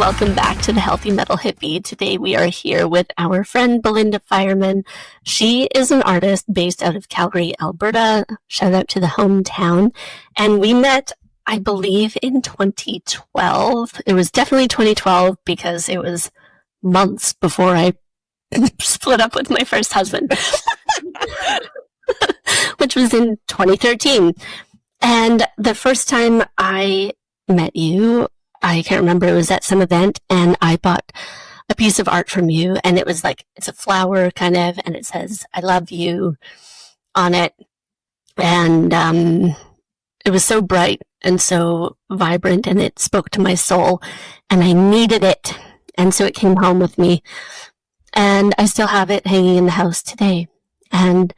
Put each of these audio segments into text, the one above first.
welcome back to the Healthy Metal Hippie. Today we are here with our friend Belinda Fireman. She is an artist based out of Calgary, Alberta. Shout out to the hometown. And we met, I believe, in 2012. It was definitely 2012 because it was months before I split up with my first husband, which was in 2013. And the first time I met you, I can't remember, it was at some event, and I bought a piece of art from you, and it was like, it's a flower kind of, and it says, "I love you" on it. And it was so bright and so vibrant, and it spoke to my soul, and I needed it. And so it came home with me, and I still have it hanging in the house today. And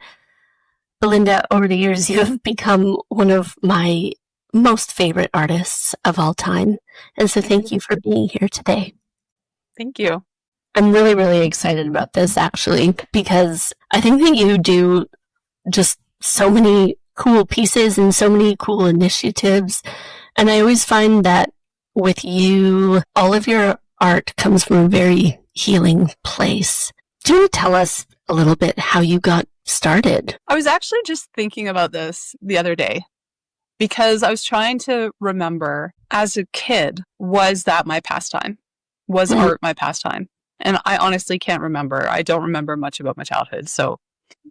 Belinda, over the years, you have become one of my most favorite artists of all time. And so thank you for being here today. Thank you. I'm really, really excited about this, actually, because I think that you do just so many cool pieces and so many cool initiatives. And I always find that with you, all of your art comes from a very healing place. Do you want to tell us a little bit how you got started? I was actually just thinking about this the other day because I was trying to remember, as a kid, was that my pastime? Was art my pastime? And I honestly can't remember. I don't remember much about my childhood, so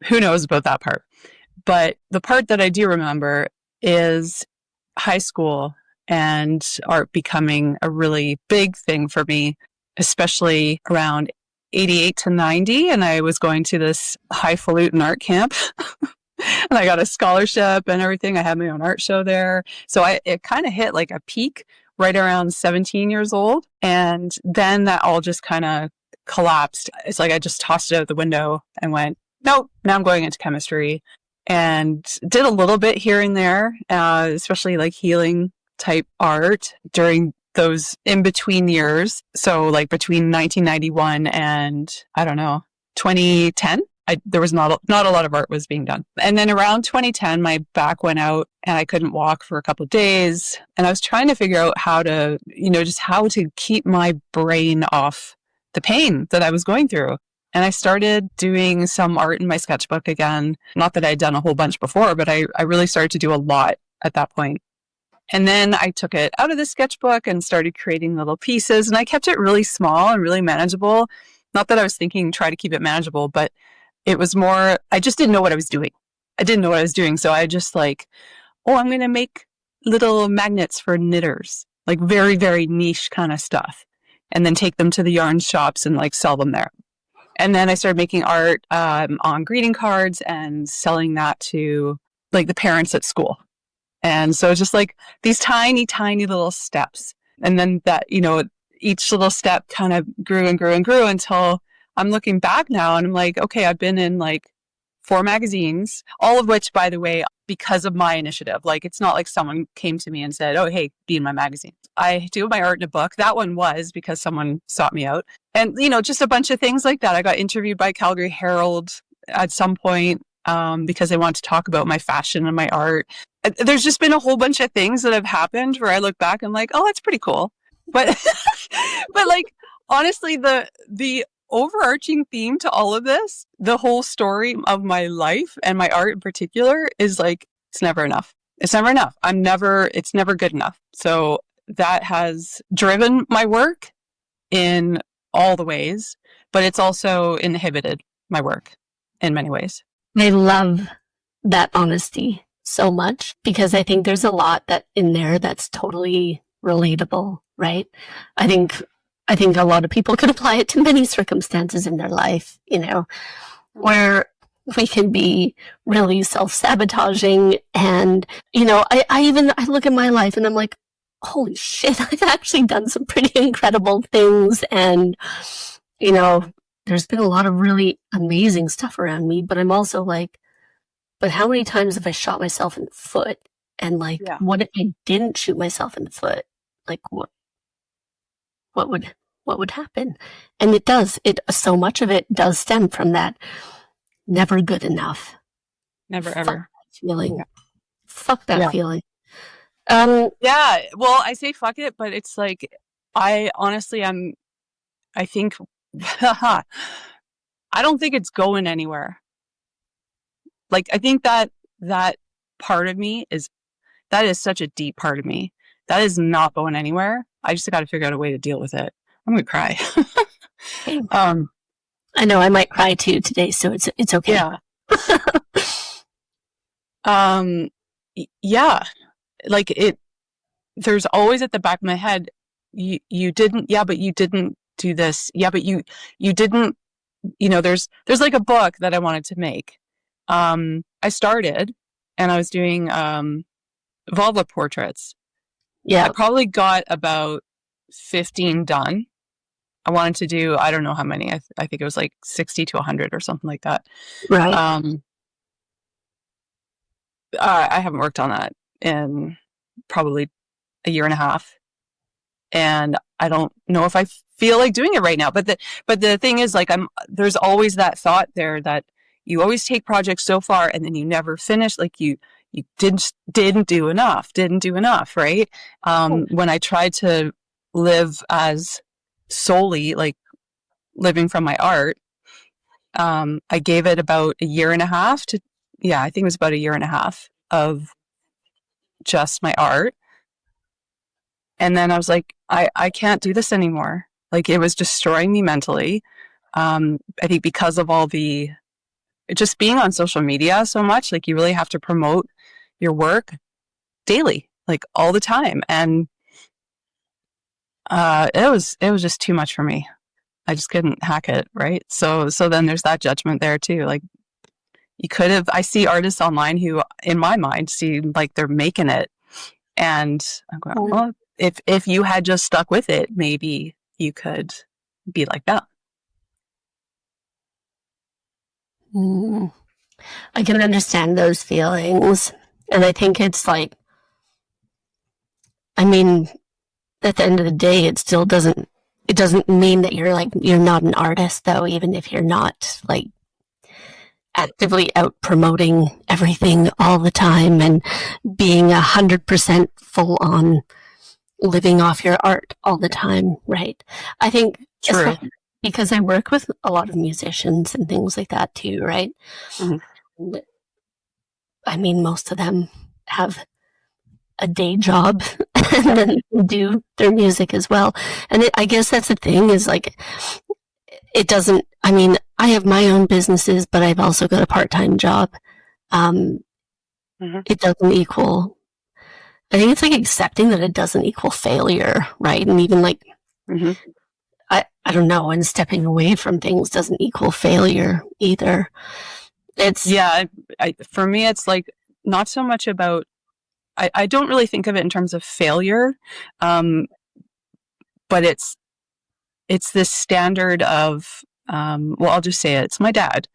who knows about that part. But the part that I do remember is high school and art becoming a really big thing for me, especially around 88 to 90. And I was going to this highfalutin art camp. And I got a scholarship and everything. I had my own art show there. So it kind of hit like a peak right around 17 years old. And then that all just kind of collapsed. It's like I just tossed it out the window and went, nope, now I'm going into chemistry. And did a little bit here and there, especially like healing type art during those in-between years. So like between 1991 and, I don't know, 2010. There was not a lot of art was being done. And then around 2010, my back went out and I couldn't walk for a couple of days. And I was trying to figure out how to, just how to keep my brain off the pain that I was going through. And I started doing some art in my sketchbook again. Not that I'd done a whole bunch before, but I really started to do a lot at that point. And then I took it out of the sketchbook and started creating little pieces. And I kept it really small and really manageable. Not that I was thinking try to keep it manageable, but it was more, I just didn't know what I was doing. So I just like, I'm going to make little magnets for knitters, like very, very niche kind of stuff. And then take them to the yarn shops and like sell them there. And then I started making art on greeting cards and selling that to like the parents at school. And so just like these tiny, tiny little steps. And then that, each little step kind of grew and grew and grew until I'm looking back now and I'm like, okay, I've been in like 4 magazines, all of which, by the way, because of my initiative. Like, it's not like someone came to me and said, oh, hey, be in my magazine. I do my art in a book. That one was because someone sought me out. And, just a bunch of things like that. I got interviewed by Calgary Herald at some point because they wanted to talk about my fashion and my art. There's just been a whole bunch of things that have happened where I look back and I'm like, oh, that's pretty cool. But, but like, honestly, the overarching theme to all of this, the whole story of my life and my art in particular is like, it's never enough. It's never enough. It's never good enough. So that has driven my work in all the ways, but it's also inhibited my work in many ways. I love that honesty so much because I think there's a lot that in there that's totally relatable, right? I think a lot of people could apply it to many circumstances in their life, where we can be really self-sabotaging. And, I look at my life and I'm like, holy shit, I've actually done some pretty incredible things. And, there's been a lot of really amazing stuff around me, but I'm also like, but how many times have I shot myself in the foot? And like, What if I didn't shoot myself in the foot? Like, what would happen? And so much of it does stem from that never good enough. Never ever. Feeling. Yeah. Fuck that feeling. Well, I say fuck it, but it's like, I honestly I think, I don't think it's going anywhere. Like, I think that part of me that is such a deep part of me. That is not going anywhere. I just got to figure out a way to deal with it. I'm going to cry. Okay. um, I know I might cry too today, so it's okay. yeah. Yeah. Like there's always at the back of my head, you didn't, yeah, but you didn't do this. Yeah, but you didn't, there's like a book that I wanted to make. I started and I was doing, vulva portraits. Yeah. I probably got about 15 done. I wanted to do, I don't know how many. I think it was like 60 to 100 or something like that. Right. I haven't worked on that in probably a year and a half. And I don't know if I feel like doing it right now. But the thing is, like, there's always that thought there that you always take projects so far and then you never finish. Like you didn't do enough, right? When I tried to live as solely like living from my art, I gave it about a year and a half I think it was about a year and a half of just my art. And then I was like, I can't do this anymore. Like, it was destroying me mentally. I think because of all the, just being on social media so much, like you really have to promote your work daily, like all the time. And it was just too much for me. I just couldn't hack it, right? So then there's that judgment there too. Like, you could have, I see artists online who, in my mind, seem like they're making it. And I'm going, well, if you had just stuck with it, maybe you could be like that. I can understand those feelings. And I think it's like, I mean, at the end of the day, it doesn't mean that you're not an artist, though, even if you're not like actively out promoting everything all the time and being 100% full on living off your art all the time, right? I think because I work with a lot of musicians and things like that too, right? Mm-hmm. I mean, most of them have a day job and then do their music as well. And I guess that's the thing is like, it doesn't, I mean, I have my own businesses, but I've also got a part-time job. It doesn't equal, I think it's like accepting that it doesn't equal failure, right? And even like, I don't know, and stepping away from things doesn't equal failure either. For me, it's like not so much about, I don't really think of it in terms of failure, but it's this standard of, well, I'll just say it. It's my dad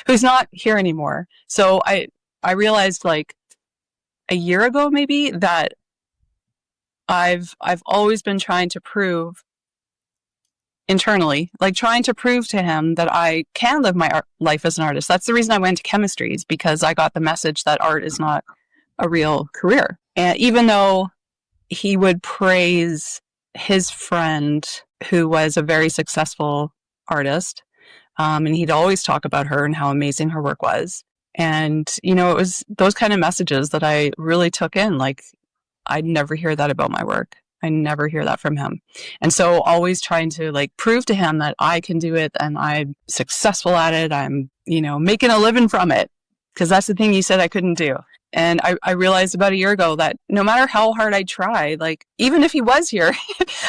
who's not here anymore. So I realized like a year ago, maybe, that I've always been trying to prove internally, like trying to prove to him that I can live my life as an artist. That's the reason I went to chemistry, is because I got the message that art is not a real career. And even though he would praise his friend who was a very successful artist, and he'd always talk about her and how amazing her work was. And, it was those kind of messages that I really took in. Like, I'd never hear that about my work. I never hear that from him. And so always trying to like prove to him that I can do it and I'm successful at it. I'm, making a living from it, because that's the thing you said I couldn't do. And I realized about a year ago that no matter how hard I try, like, even if he was here,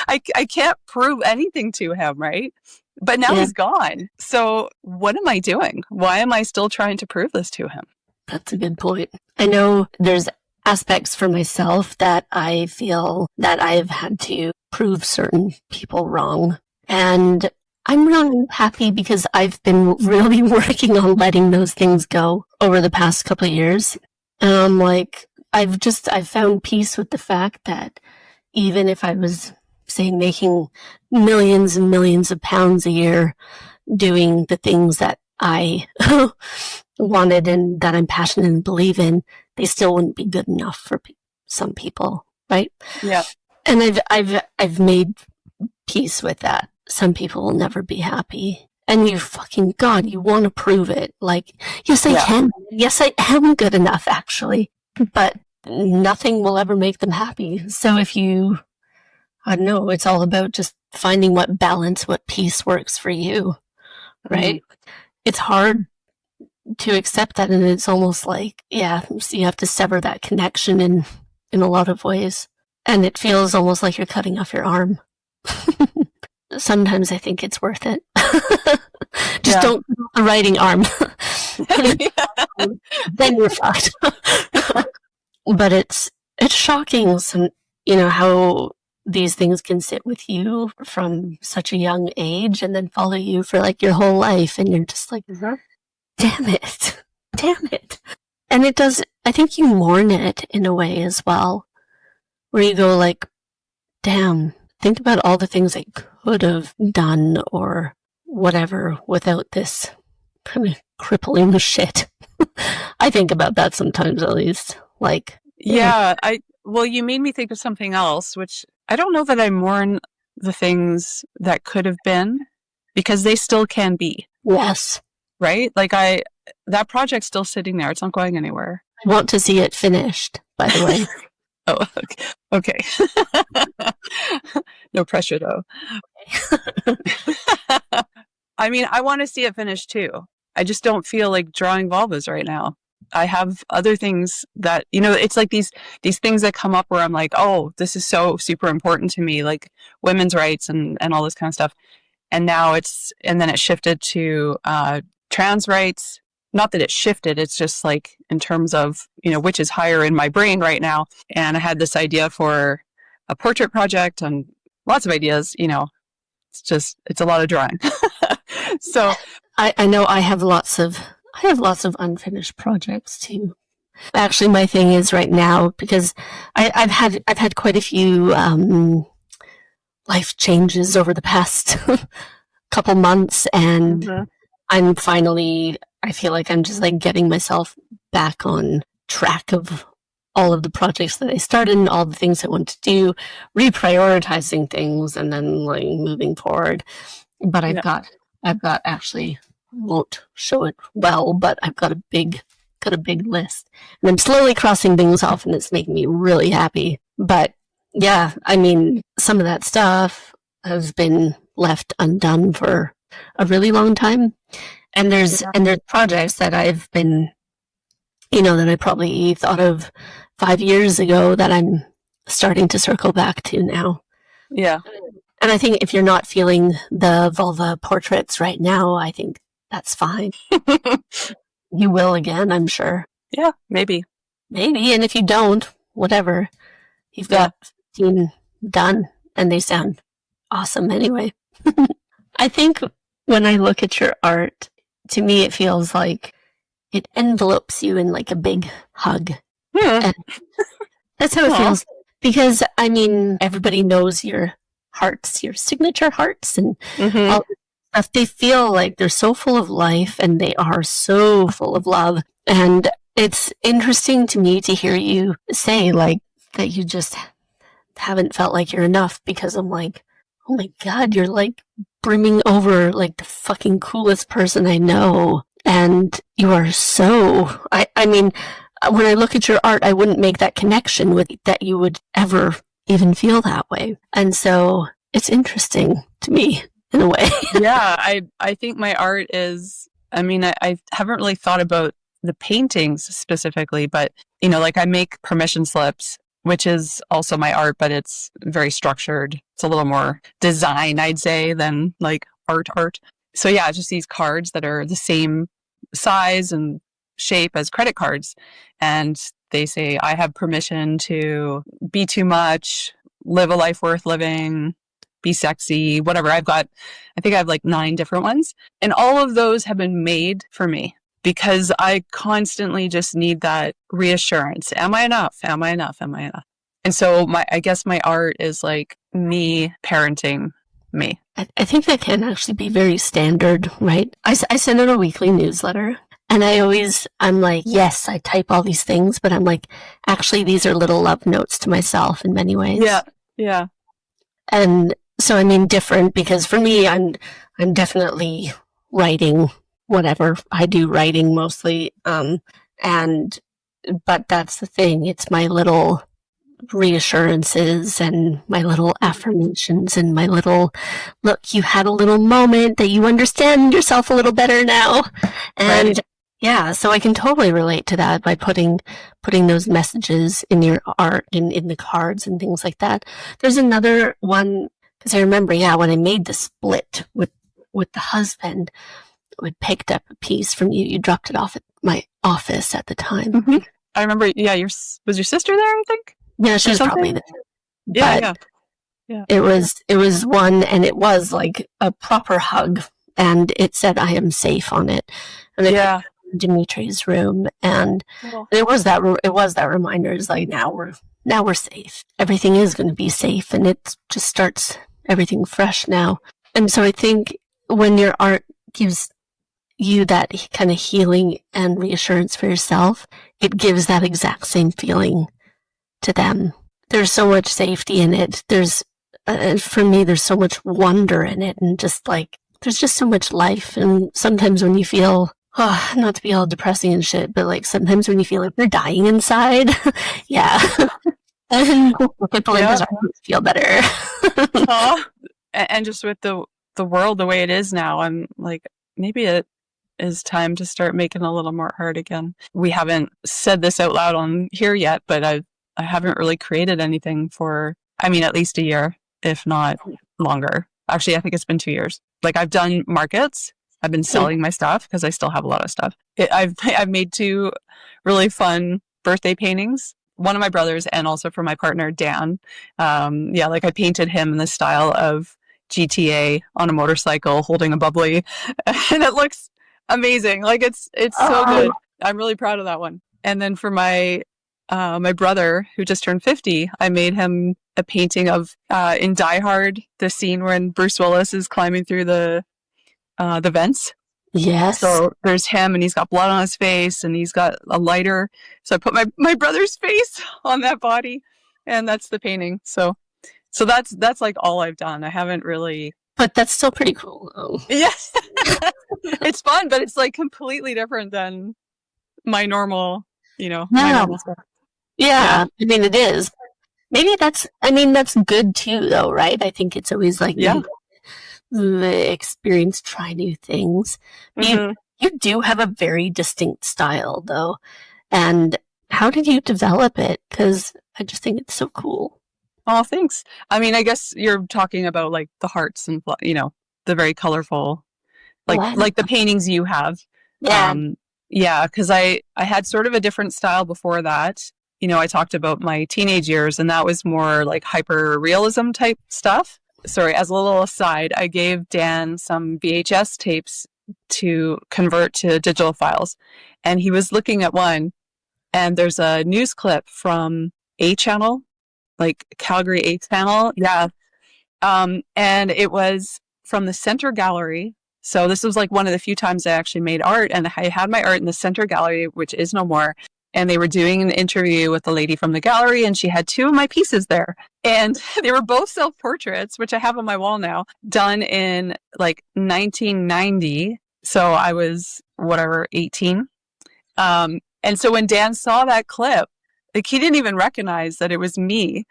I can't prove anything to him, right? But now he's gone. So what am I doing? Why am I still trying to prove this to him? That's a good point. I know there's aspects for myself that I feel that I've had to prove certain people wrong. And I'm really happy because I've been really working on letting those things go over the past couple of years. Like, I've found peace with the fact that even if I was, say, making millions and millions of pounds a year doing the things that I wanted and that I'm passionate and believe in, they still wouldn't be good enough for some people, right? Yeah. And I've made peace with that. Some people will never be happy. And you fucking God, you want to prove it. Like, yes, I can. Yes, I am good enough, actually. But nothing will ever make them happy. So if you, I don't know, it's all about just finding what balance, what peace works for you, right? Mm-hmm. It's hard to accept that, and it's almost like, so you have to sever that connection in a lot of ways. And it feels almost like you're cutting off your arm. Sometimes I think it's worth it. Just don't cut the writing arm. Then you're fucked. But it's shocking, how these things can sit with you from such a young age and then follow you for like your whole life, and you're just like, damn it. And it does, I think you mourn it in a way as well, where you go like, damn, think about all the things I could have done or whatever without this kind of crippling shit. I think about that sometimes, at least. Like, well, you made me think of something else, which I don't know that I mourn the things that could have been, because they still can be. Yes. Right? Like that project's still sitting there. It's not going anywhere. I want to see it finished, by the way. Oh, okay. No pressure, though. I mean, I want to see it finished, too. I just don't feel like drawing vulvas right now. I have other things that, it's like these things that come up where I'm like, oh, this is so super important to me, like women's rights and all this kind of stuff. And now then it shifted to trans rights. Not that it shifted, it's just like in terms of, which is higher in my brain right now. And I had this idea for a portrait project and lots of ideas, it's a lot of drawing. So I know I have lots of unfinished projects too. Actually, my thing is right now, because I've had quite a few life changes over the past couple months, and I'm finally, I feel like I'm just like getting myself back on track of all of the projects that I started and all the things I want to do, reprioritizing things and then like moving forward. But I've got actually, won't show it well, but I've got a big list, and I'm slowly crossing things off, and it's making me really happy. But yeah, I mean, some of that stuff has been left undone for a really long time. And there's projects that I've been, that I probably thought of 5 years ago that I'm starting to circle back to now. Yeah. And I think if you're not feeling the vulva portraits right now, I think that's fine. You will again, I'm sure. Yeah, maybe. And if you don't, whatever. You've got 15 done, and they sound awesome anyway. I think when I look at your art, to me it feels like it envelopes you in like a big hug. And that's how it feels. Because, I mean, everybody knows your hearts, your signature hearts, and all the stuff. They feel like they're so full of life, and they are so full of love. And it's interesting to me to hear you say like that you just haven't felt like you're enough, because I'm like, oh my God, you're like brimming over like the fucking coolest person I know. And you are so, I mean, when I look at your art, I wouldn't make that connection with that you would ever even feel that way. And so it's interesting to me in a way. Yeah, I think my art is, I mean, I haven't really thought about the paintings specifically, but, like I make permission slips, which is also my art, but it's very structured. It's a little more design, I'd say, than like art. So yeah, just these cards that are the same size and shape as credit cards. And they say, I have permission to be too much, live a life worth living, be sexy, whatever. I think I have like 9 different ones. And all of those have been made for me, because I constantly just need that reassurance. Am I enough? Am I enough? Am I enough? And so I guess my art is like me parenting me. I think that can actually be very standard, right? I send out a weekly newsletter, and I'm like, yes, I type all these things, but I'm like, actually, these are little love notes to myself in many ways. Yeah. Yeah. And so, I mean, different because for me, I'm definitely writing whatever I do, writing mostly. And but that's the thing. It's my little reassurances and my little affirmations and my little look. You had a little moment that you understand yourself a little better now, and Right. yeah, so I can totally relate to that by putting those messages in your art in the cards and things like that. There's another one because I remember, yeah, when I made the split with the husband, we picked up a piece from you. You dropped it off at my office at the time. Mm-hmm. I remember. Yeah, was your sister there? I think. Yeah, she Or was probably something. there, Yeah. but Yeah. Yeah. it was one, and it was like a proper hug, and it said "I am safe" on it, and I put Yeah. it in Dimitri's room, and Cool. it was that reminder. It's like now we're safe. Everything is going to be safe, and it just starts everything fresh now. And so I think when your art gives you that kind of healing and reassurance for yourself, it gives that exact same feeling to them. There's so much safety in it. For me, there's so much wonder in it, and just like there's just so much life. And sometimes when you feel, not to be all depressing and shit, but like sometimes when you feel like you're dying inside, yeah, and look at Belinda's Yeah. art, feel better. Aw. And just with the world the way it is now, I'm like, maybe it is time to start making a little more art again. We haven't said this out loud on here yet, but I haven't really created anything for, I mean, at least a year, if not longer. Actually, I think it's been 2 years. Like I've done markets. I've been selling my stuff because I still have a lot of stuff. I've made 2 really fun birthday paintings. One of my brothers and also for my partner, Dan. Yeah, like I painted him in the style of GTA on a motorcycle holding a bubbly, and it looks amazing. Like it's so good. I'm really proud of that one. And then for my brother who just turned 50, I made him a painting of in Die Hard, the scene when Bruce Willis is climbing through the vents. Yes. So there's him, and he's got blood on his face, and he's got a lighter. So I put my brother's face on that body, and that's the painting. So that's like all I've done. I haven't really. But that's still pretty cool, though. Yeah, it's fun, but it's like completely different than my normal, my normal stuff. Yeah, I mean, it is. Maybe that's good too, though, right? I think it's always like the experience, try new things. Mm-hmm. You do have a very distinct style, though. And how did you develop it? Because I just think it's so cool. Oh, thanks. I mean, I guess you're talking about like the hearts and the very colorful, like the paintings you have. Yeah. Yeah, because I had sort of a different style before that. I talked about my teenage years, and that was more like hyper realism type stuff. Sorry, as a little aside, I gave Dan some VHS tapes to convert to digital files, and he was looking at one, and there's a news clip from A Channel, like Calgary A Channel. Yeah. And it was from the center gallery. So this was like one of the few times I actually made art, and I had my art in the center gallery, which is no more. And they were doing an interview with the lady from the gallery, and she had 2 of my pieces there. And they were both self-portraits, which I have on my wall now, done in like 1990. So I was, 18. And so when Dan saw that clip, like he didn't even recognize that it was me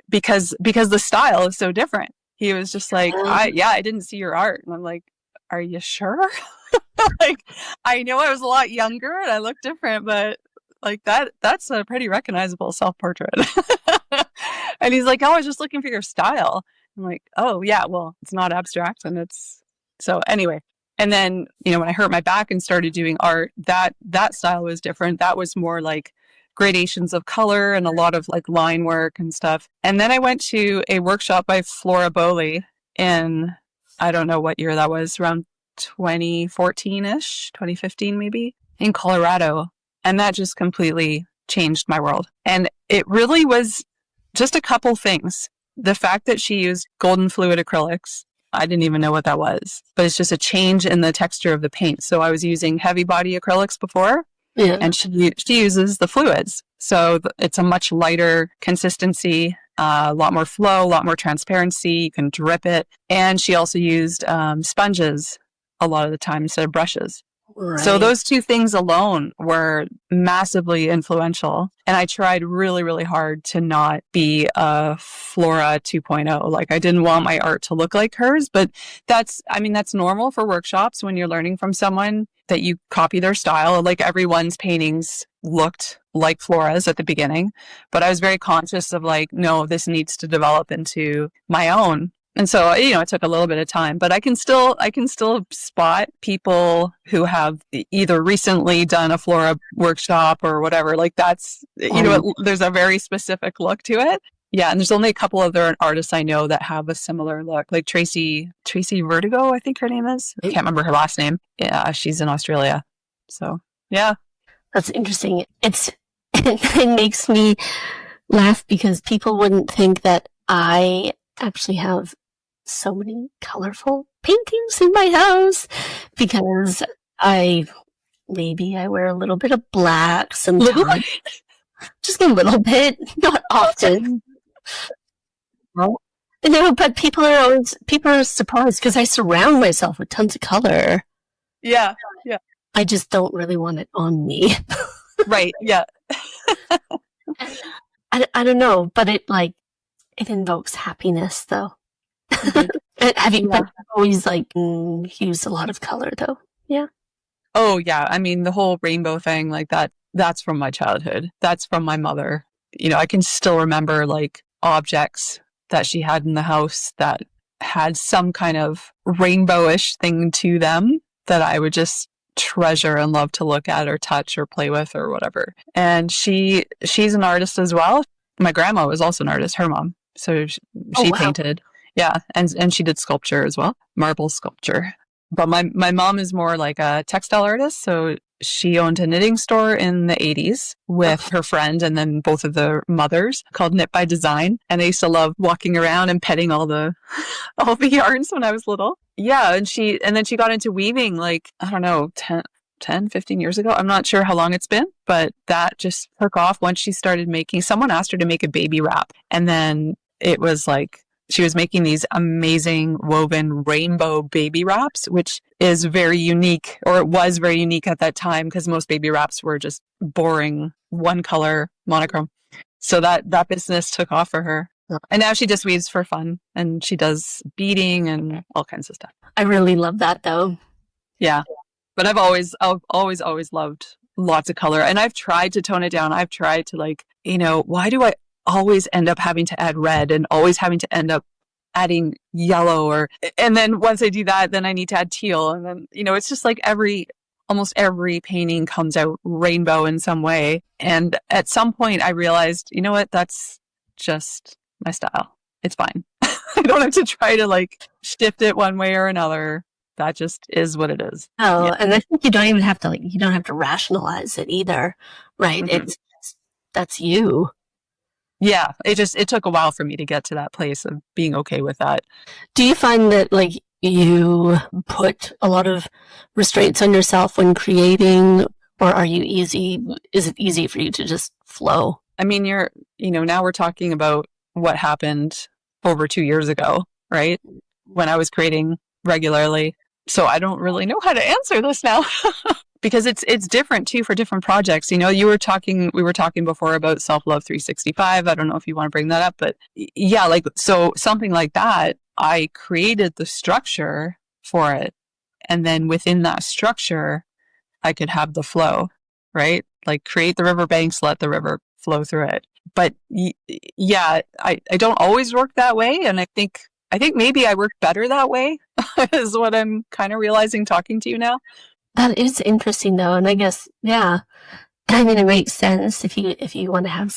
because the style is so different. He was just like, I didn't see your art. And I'm like, are you sure? Like, I know I was a lot younger and I look different, but like that's a pretty recognizable self-portrait. And he's like, oh, I was just looking for your style. I'm like, oh yeah, well, it's not abstract. And so anyway. And then, when I hurt my back and started doing art, that style was different. That was more like gradations of color and a lot of like line work and stuff. And then I went to a workshop by Flora Bowley in, I don't know what year that was, around 2014-ish, 2015 maybe, in Colorado. And that just completely changed my world. And it really was just a couple things. The fact that she used golden fluid acrylics, I didn't even know what that was, but it's just a change in the texture of the paint. So I was using heavy body acrylics before, and she uses the fluids. So it's a much lighter consistency. a lot more flow, a lot more transparency. You can drip it. And she also used sponges a lot of the time instead of brushes. Right. So those two things alone were massively influential. And I tried really, really hard to not be a Flora 2.0. Like I didn't want my art to look like hers, but that's normal for workshops when you're learning from someone that you copy their style. Like everyone's paintings looked like Flora's at the beginning, but I was very conscious of like, no, this needs to develop into my own. And so, it took a little bit of time, but I can still spot people who have either recently done a Flora workshop or whatever. Like that's, there's a very specific look to it. Yeah. And there's only a couple other artists I know that have a similar look, like Tracy Vertigo, I think her name is. I can't remember her last name. Yeah. She's in Australia. So yeah. That's interesting. It makes me laugh because people wouldn't think that I actually have so many colorful paintings in my house because I wear a little bit of black sometimes. Just a little bit, not often. But people are surprised because I surround myself with tons of color. Yeah, yeah. I just don't really want it on me. Right, yeah. I don't know, but it invokes happiness though. Have you always used a lot of color though? Yeah. Oh yeah. I mean, the whole rainbow thing like that's from my childhood. That's from my mother. I can still remember like objects that she had in the house that had some kind of rainbowish thing to them that I would just treasure and love to look at or touch or play with or whatever. And she's an artist as well. My grandma was also an artist, her mom. So she painted. Yeah. And she did sculpture as well, marble sculpture. But my mom is more like a textile artist. So she owned a knitting store in the 80s with her friend and then both of the mothers called Knit by Design. And I used to love walking around and petting all the yarns when I was little. Yeah. And then she got into weaving like, I don't know, 10, 15 years ago. I'm not sure how long it's been, but that just took off once she started someone asked her to make a baby wrap. And then it was like, she was making these amazing woven rainbow baby wraps, which is very unique, or it was very unique at that time because most baby wraps were just boring one color monochrome. So that business took off for her. And now she just weaves for fun and she does beading and all kinds of stuff. I really love that though. Yeah. But I've always loved lots of color and I've tried to tone it down. I've tried to why do I always end up having to add red and always having to end up adding yellow and then once I do that, then I need to add teal. And then, it's just like almost every painting comes out rainbow in some way. And at some point I realized, you know what, that's just my style. It's fine. I don't have to try to shift it one way or another. That just is what it is. Oh, yeah. And I think you don't even have to rationalize it either, right? Mm-hmm. That's you. Yeah, it took a while for me to get to that place of being okay with that. Do you find that you put a lot of restraints on yourself when creating, or are you easy? Is it easy for you to just flow? I mean, now we're talking about what happened over 2 years ago, right? When I was creating regularly. So I don't really know how to answer this now. Because it's different too for different projects. We were talking before about Self-Love 365. I don't know if you want to bring that up, but yeah, so something like that, I created the structure for it. And then within that structure, I could have the flow, right? Like create the riverbanks, let the river flow through it. But yeah, I don't always work that way. And I think maybe I work better that way is what I'm kind of realizing talking to you now. That is interesting though. And I guess, yeah, I mean, it makes sense if you want to have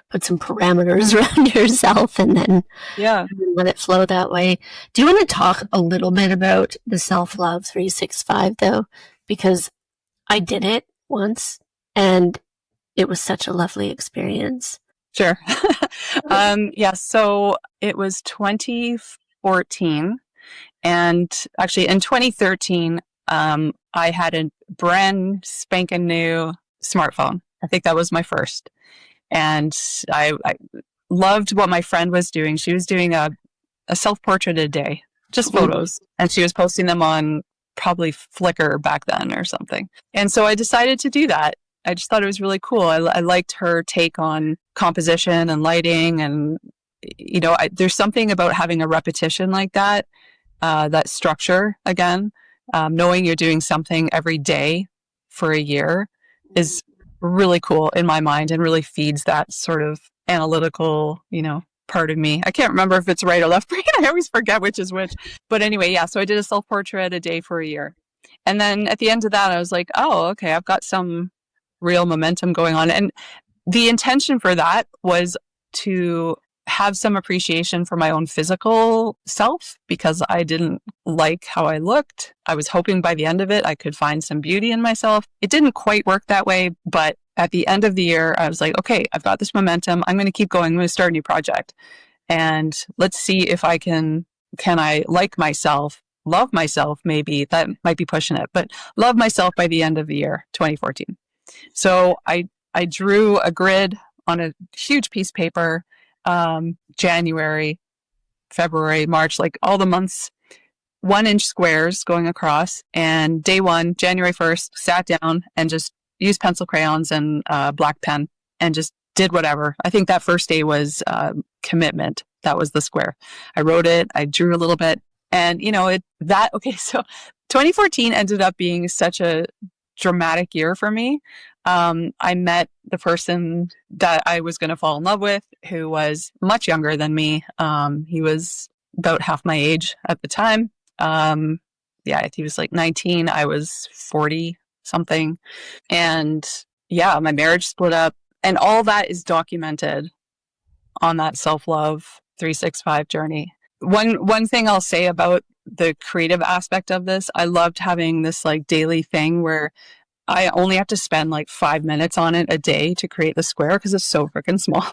put some parameters around yourself and then let it flow that way. Do you want to talk a little bit about the Self-Love 365 though? Because I did it once and it was such a lovely experience. Sure. Yeah. So it was 2014 and actually in 2013, I had a brand spanking new smartphone. I think that was my first. And I loved what my friend was doing. She was doing a self-portrait a day, just photos. And she was posting them on probably Flickr back then or something. And so I decided to do that. I just thought it was really cool. I liked her take on composition and lighting. And, there's something about having a repetition like that, that structure again, knowing you're doing something every day for a year is really cool in my mind and really feeds that sort of analytical, part of me. I can't remember if it's right or left brain. I always forget which is which. But anyway, yeah. So I did a self-portrait a day for a year. And then at the end of that, I was like, oh, okay, I've got some real momentum going on. And the intention for that was to have some appreciation for my own physical self because I didn't like how I looked. I was hoping by the end of it, I could find some beauty in myself. It didn't quite work that way, but at the end of the year, I was like, okay, I've got this momentum. I'm going to keep going. I'm going to start a new project. And let's see if can I like myself, love myself, maybe that might be pushing it, but love myself by the end of the year, 2014. So I drew a grid on a huge piece of paper, January, February, March, like all the months, 1-inch squares going across. And day one, January 1st, sat down and just used pencil crayons and black pen and just did whatever. I think that first day was commitment. That was the square. I wrote it. I drew a little bit. And, so 2014 ended up being such a dramatic year for me. I met the person that I was going to fall in love with, who was much younger than me. He was about half my age at the time. He was like 19. I was 40 something. And yeah, my marriage split up and all that is documented on that self-love 365 journey. One thing I'll say about the creative aspect of this, I loved having this like daily thing where I only have to spend like 5 minutes on it a day to create the square because it's so freaking small.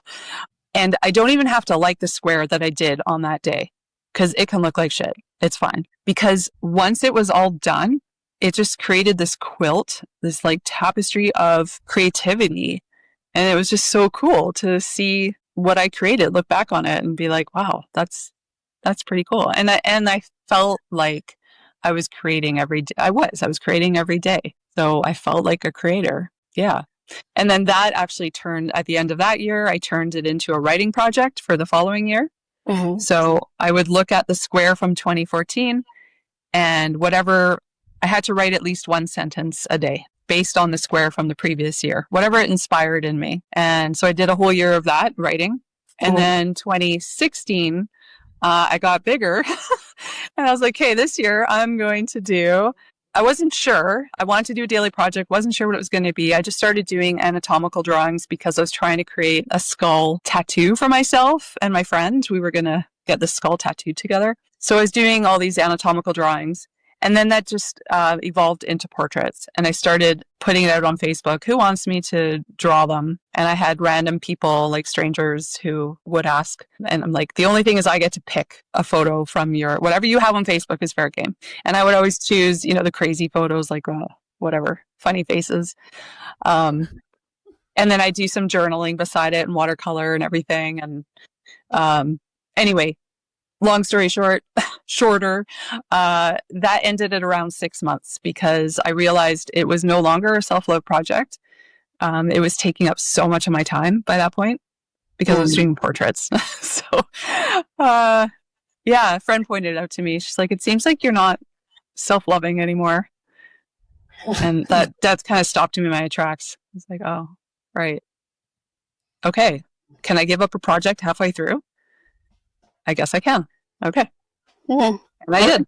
And I don't even have to like the square that I did on that day because it can look like shit. It's fine. Because once it was all done, it just created this quilt, this like tapestry of creativity. And it was just so cool to see what I created, look back on it and be like, wow, that's pretty cool. And I felt like I was creating every day. I was creating every day. So I felt like a creator. Yeah. And then that actually turned at the end of that year, I turned it into a writing project for the following year. Mm-hmm. So I would look at the square from 2014 and whatever, I had to write at least one sentence a day based on the square from the previous year, whatever it inspired in me. And so I did a whole year of that writing. And then 2016, I got bigger and I was like, hey, this year I'm going to do, I wasn't sure. I wanted to do a daily project, wasn't sure what it was going to be. I just started doing anatomical drawings because I was trying to create a skull tattoo for myself and my friend. We were going to get the skull tattooed together. So I was doing all these anatomical drawings. And then that just evolved into portraits. And I started putting it out on Facebook. Who wants me to draw them? And I had random people, like strangers, who would ask. And I'm like, the only thing is I get to pick a photo from whatever you have on Facebook is fair game. And I would always choose, the crazy photos, like whatever, funny faces. And then I do some journaling beside it and watercolor and everything. And anyway, long story shorter, that ended at around 6 months because I realized it was no longer a self-love project. It was taking up so much of my time by that point because I was doing portraits. So, a friend pointed it out to me. She's like, it seems like you're not self-loving anymore. And that's kind of stopped me in my tracks. I was like, oh, right. Okay. Can I give up a project halfway through? I guess I can. Okay. And I did.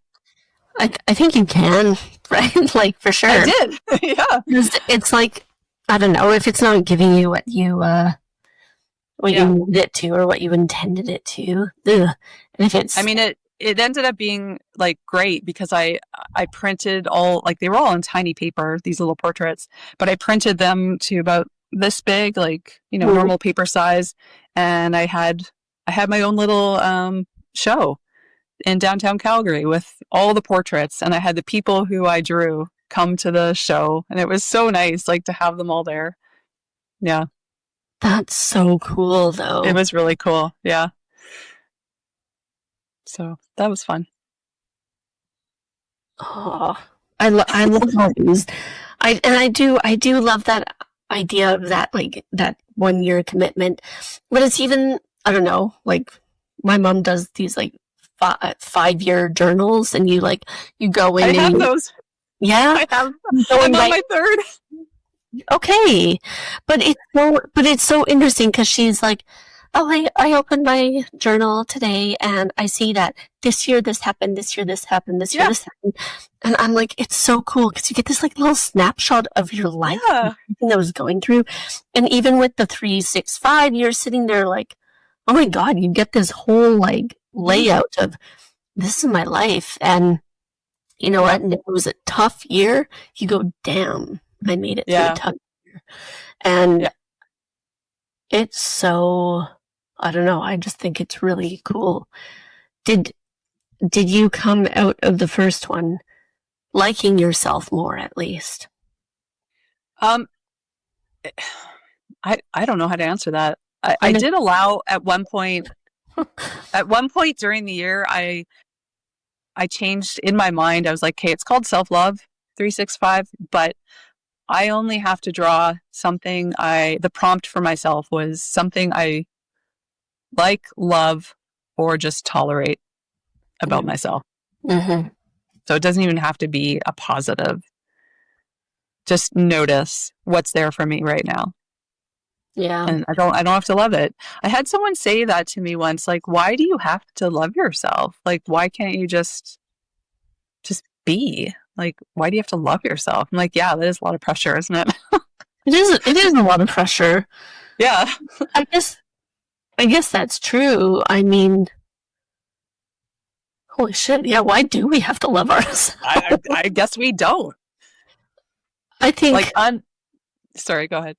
I think you can, right? Like, for sure. I did. Yeah. It's like, I don't know, if it's not giving you what you needed it to or what you intended it to. Ugh. And if it's... I mean, it ended up being like great because I printed all, like they were all on tiny paper, these little portraits, but I printed them to about this big, like, normal paper size. And I had my own little show in downtown Calgary with all the portraits, and I had the people who I drew come to the show, and it was so nice, like, to have them all there. Yeah. That's so cool, though. It was really cool. Yeah. So that was fun. Oh, I love all these. I do love that idea of that, like, that 1 year commitment. But it's even, I don't know, like, my mom does these, like, 5 year journals, and you go in I have and those. yeah, I'm on my third. okay, but it's so interesting because she's like, oh, I opened my journal today and I see that this year this happened, this year this happened, this year this happened, and I'm like, it's so cool because you get this like little snapshot of your life, everything that was going through, and even with the 365, you're sitting there like, oh my god, you get this whole like layout of this is my life, and you know what? And if it was a tough year, you go, damn, I made it through a tough year. And it's so, I don't know, I just think it's really cool. Did you come out of the first one liking yourself more, at least? I don't know how to answer that. I did allow at one point during the year, I changed in my mind. I was like, okay, it's called self-love 365, but I only have to draw something. The prompt for myself was something I like, love, or just tolerate about myself. Mm-hmm. So it doesn't even have to be a positive. Just notice what's there for me right now. Yeah. And I don't have to love it. I had someone say that to me once, like, why do you have to love yourself? Like, why can't you just be? Like, why do you have to love yourself? I'm like, yeah, that is a lot of pressure, isn't it? It is a lot of pressure. Yeah. I guess that's true. I mean, holy shit, yeah, why do we have to love ourselves? I guess we don't. I think like sorry, go ahead.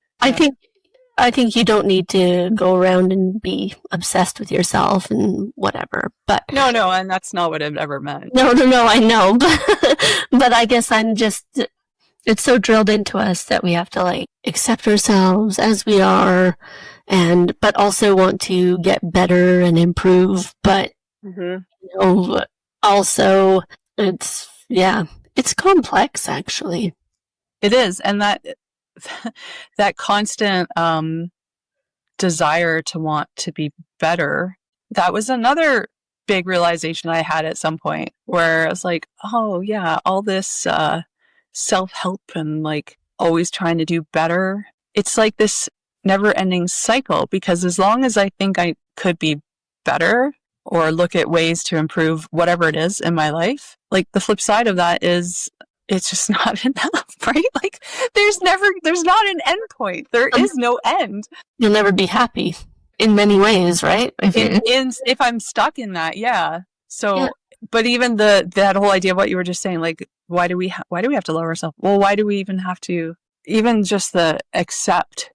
I think you don't need to go around and be obsessed with yourself and whatever. But no, and that's not what it ever meant. No, I know. But I guess it's so drilled into us that we have to like accept ourselves as we are, but also want to get better and improve. But also it's complex, actually. It is, and that constant desire to want to be better, that was another big realization I had at some point, where I was like, oh yeah, all this self-help and like always trying to do better, it's like this never-ending cycle, because as long as I think I could be better or look at ways to improve whatever it is in my life, like the flip side of that is it's just not enough, right? Like there's not an end point. There is no end. You'll never be happy in many ways, right? If I'm stuck in that, yeah. So, but even that whole idea of what you were just saying, like, why do we have to love ourselves? Well, why do we even have to, even just the accept,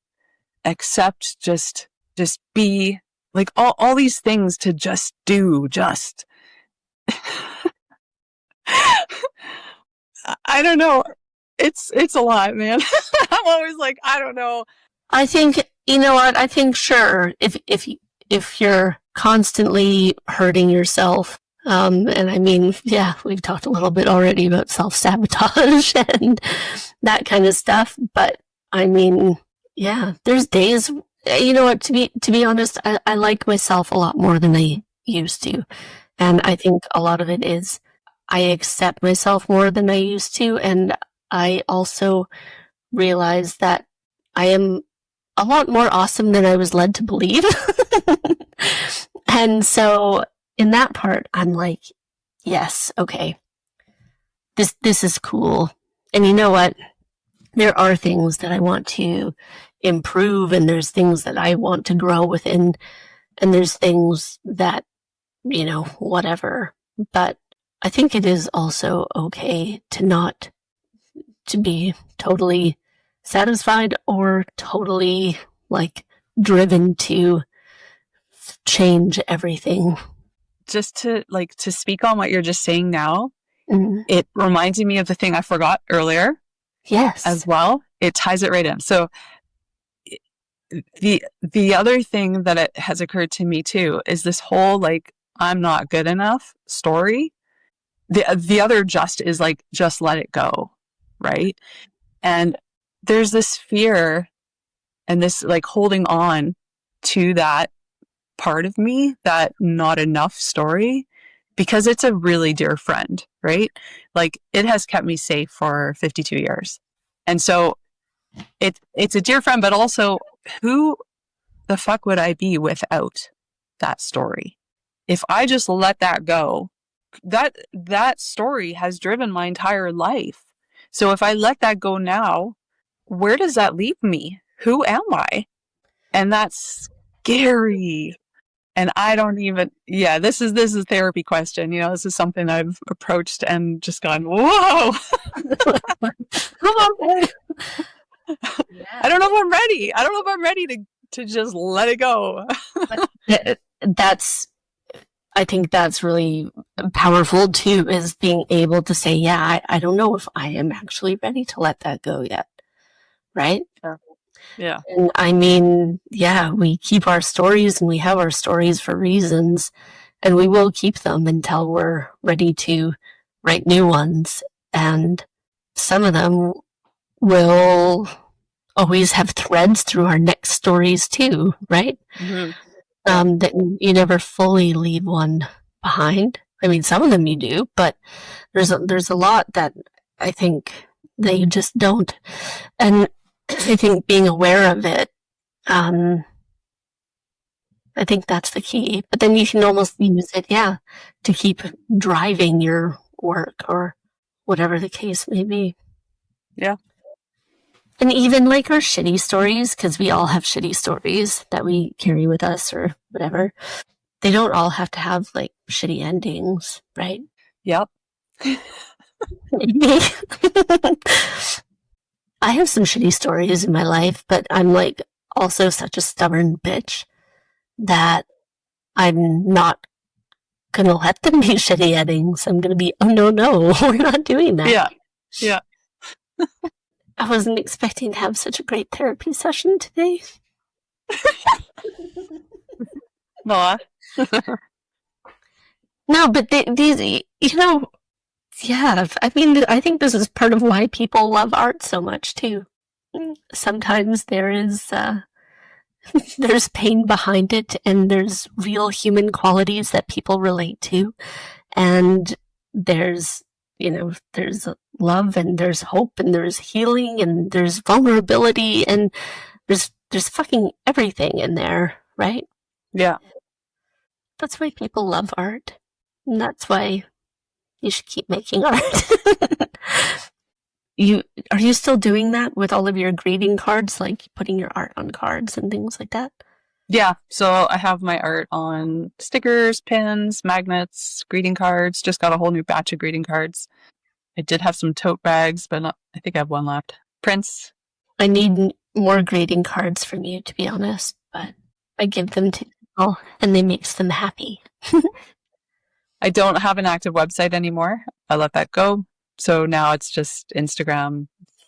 just be, like all these things to just do, I don't know. It's a lot, man. I'm always like, I don't know. I think, you know what? I think sure, if you're constantly hurting yourself, and I mean, yeah, we've talked a little bit already about self-sabotage and that kind of stuff, but I mean, yeah, there's days, you know what, to be honest, I like myself a lot more than I used to, and I think a lot of it is I accept myself more than I used to, and I also realize that I am a lot more awesome than I was led to believe. And so in that part, I'm like, yes, okay, this is cool. And you know what? There are things that I want to improve, and there's things that I want to grow within, and there's things that, you know, whatever. But I think it is also okay to be totally satisfied or totally like driven to change everything. Just to speak on what you're just saying now, it reminded me of the thing I forgot earlier. Yes. As well. It ties it right in. So the other thing that it has occurred to me too is this whole like I'm not good enough story. The other just is like just let it go, right? And there's this fear and this like holding on to that part of me, that not enough story, because it's a really dear friend, right? Like it has kept me safe for 52 years. And so it's a dear friend, but also who the fuck would I be without that story? If I just let that go, that story has driven my entire life. So if I let that go now, where does that leave me? Who am I? And that's scary. And I don't even, yeah, this is a therapy question. You know, this is something I've approached and just gone, whoa, come on. Yeah. I don't know if I'm ready. I don't know if I'm ready to just let it go. I think that's really powerful too, is being able to say, yeah, I don't know if I am actually ready to let that go yet. Right? Yeah. And I mean, yeah, we keep our stories and we have our stories for reasons, and we will keep them until we're ready to write new ones. And some of them will always have threads through our next stories too, right? Mm-hmm. That you never fully leave one behind. I mean, some of them you do, but there's a lot that I think that you just don't. And I think being aware of it, I think that's the key. But then you can almost use it, yeah, to keep driving your work or whatever the case may be. Yeah. And even like our shitty stories, because we all have shitty stories that we carry with us or whatever, they don't all have to have like shitty endings, right? Yep. I have some shitty stories in my life, but I'm like also such a stubborn bitch that I'm not gonna let them be shitty endings. I'm gonna be, oh no, we're not doing that. Yeah. Yeah. I wasn't expecting to have such a great therapy session today. Noah. No, but these, you know, yeah, I mean, I think this is part of why people love art so much too. Sometimes there is, there's pain behind it, and there's real human qualities that people relate to, and there's, you know, there's love, and there's hope, and there's healing, and there's vulnerability, and there's fucking everything in there, right? Yeah. That's why people love art, and that's why you should keep making art. Are you still doing that with all of your greeting cards, like putting your art on cards and things like that? Yeah. So I have my art on stickers, pins, magnets, greeting cards. Just got a whole new batch of greeting cards. I did have some tote bags, but I think I have one left. Prints. I need more greeting cards from you, to be honest, but I give them to people and they makes them happy. I don't have an active website anymore. I let that go. So now it's just Instagram,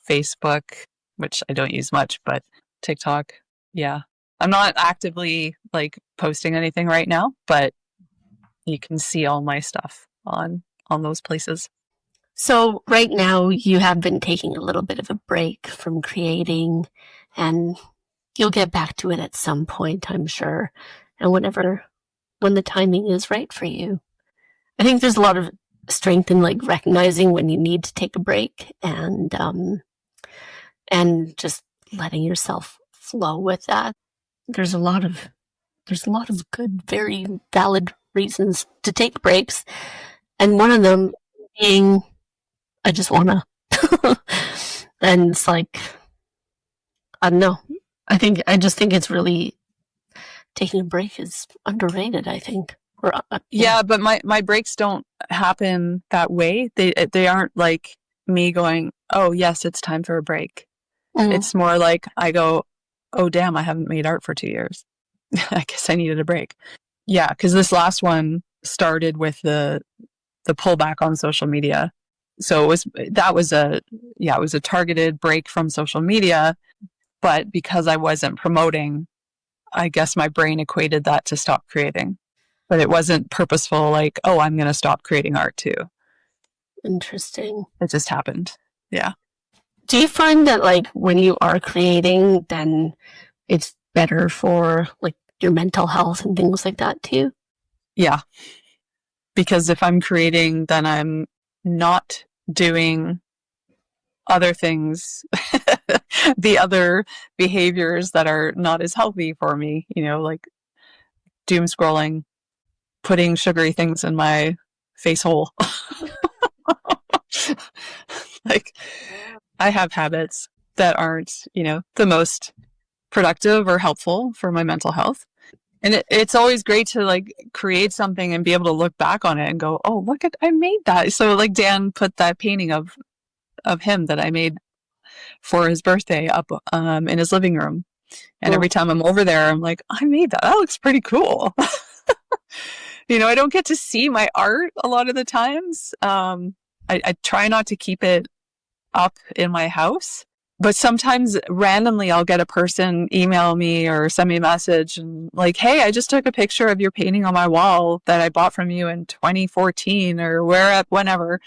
Facebook, which I don't use much, but TikTok. Yeah. I'm not actively like posting anything right now, but you can see all my stuff on those places. So right now you have been taking a little bit of a break from creating, and you'll get back to it at some point, I'm sure. And when the timing is right for you. I think there's a lot of strength in like recognizing when you need to take a break, and just letting yourself flow with that. There's a lot of good, very valid reasons to take breaks, and one of them being I just wanna. And it's like, I don't know. I just think it's really, taking a break is underrated, I think. Yeah, but my breaks don't happen that way. They aren't like me going, oh yes, it's time for a break. It's more like I go, oh damn, I haven't made art for 2 years. I guess I needed a break. Yeah, because this last one started with the pullback on social media. So it was a targeted break from social media. But because I wasn't promoting, I guess my brain equated that to stop creating. But it wasn't purposeful, like, oh, I'm going to stop creating art too. Interesting. It just happened. Yeah. Do you find that like when you are creating, then it's better for like your mental health and things like that too? Yeah. Because if I'm creating, then I'm not doing other things, the other behaviors that are not as healthy for me, like doom scrolling, putting sugary things in my face hole. Like, I have habits that aren't, the most productive or helpful for my mental health. And it's always great to like create something and be able to look back on it and go, oh, look at, I made that. So like Dan put that painting of him that I made for his birthday up in his living room. And every time I'm over there, I'm like, I made that. That looks pretty cool. I don't get to see my art a lot of the times. I try not to keep it up in my house. But sometimes randomly I'll get a person email me or send me a message and like, hey, I just took a picture of your painting on my wall that I bought from you in 2014 or whenever.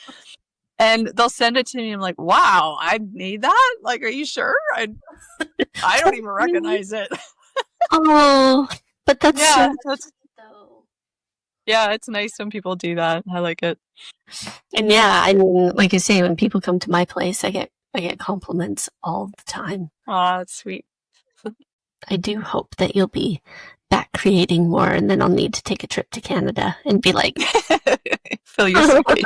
And they'll send it to me. I'm like, wow, I made that? Like, are you sure? I don't even recognize it. Oh, but that's yeah, it's nice when people do that. I like it. And yeah, I mean, like I say, when people come to my place, I get compliments all the time. Oh, that's sweet. I do hope that you'll be back creating more, and then I'll need to take a trip to Canada and be like, fill your suitcase.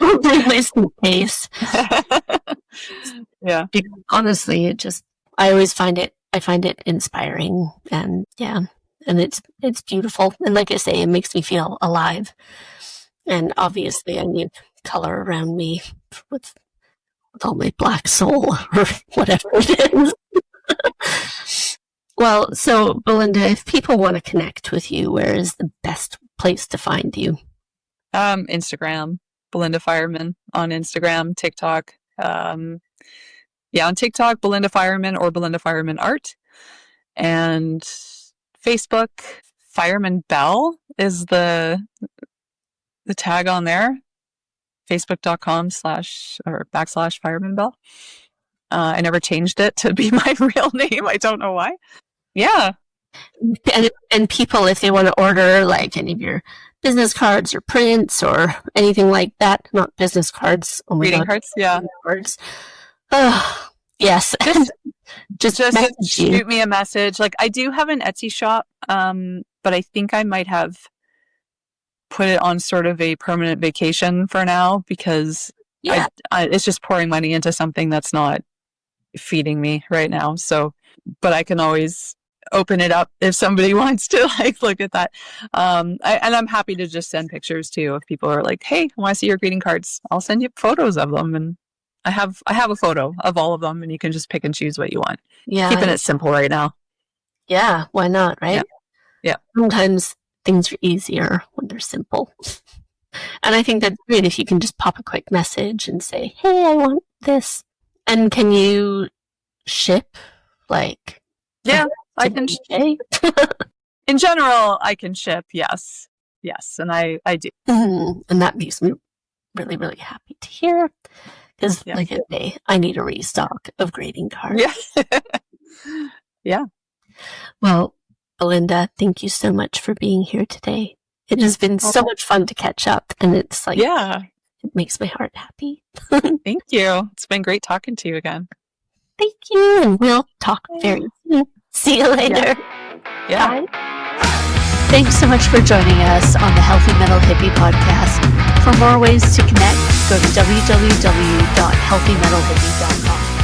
I'll bring my suitcase. Yeah. Because honestly, I always find it inspiring, and yeah, and it's beautiful. And like I say, it makes me feel alive. And obviously, I need color around me with all my black soul or whatever it is. Well, so Belinda, if people want to connect with you, where is the best place to find you? Instagram, Belinda Fireman on Instagram, TikTok. On TikTok, Belinda Fireman or Belinda Fireman Art. And Facebook, Fireman Bell is the tag on there. Facebook.com//Fireman Bell. I never changed it to be my real name. I don't know why. Yeah. And people, if they want to order like any of your business cards or prints or anything like that, not business cards, greeting cards, yeah. Cards. Oh, yes. Just shoot me a message. Like, I do have an Etsy shop, but I think I might have put it on sort of a permanent vacation for now because it's just pouring money into something that's not feeding me right now. So, but I can always open it up if somebody wants to like look at that. And I'm happy to just send pictures too. If people are like, hey, I want to see your greeting cards, I'll send you photos of them. And I have a photo of all of them, and you can just pick and choose what you want. Yeah. Keeping it simple right now. Yeah. Why not? Right. Yeah. Sometimes things are easier when they're simple. And I think that's great if you can just pop a quick message and say, hey, I want this. And can you ship like? Yeah, I can. In general, I can ship. Yes. And I do. And that makes me really, really happy to hear. Because like I say, I need a restock of greeting cards. Yeah. Yeah. Well, Belinda, thank you so much for being here today. It has been so much fun to catch up, and it's like, it makes my heart happy. Thank you. It's been great talking to you again. Thank you, and we'll talk very soon. See you later. Yeah. Bye. Thanks so much for joining us on the Healthy Metal Hippie podcast. For more ways to connect, go to www.healthymetalhippie.com.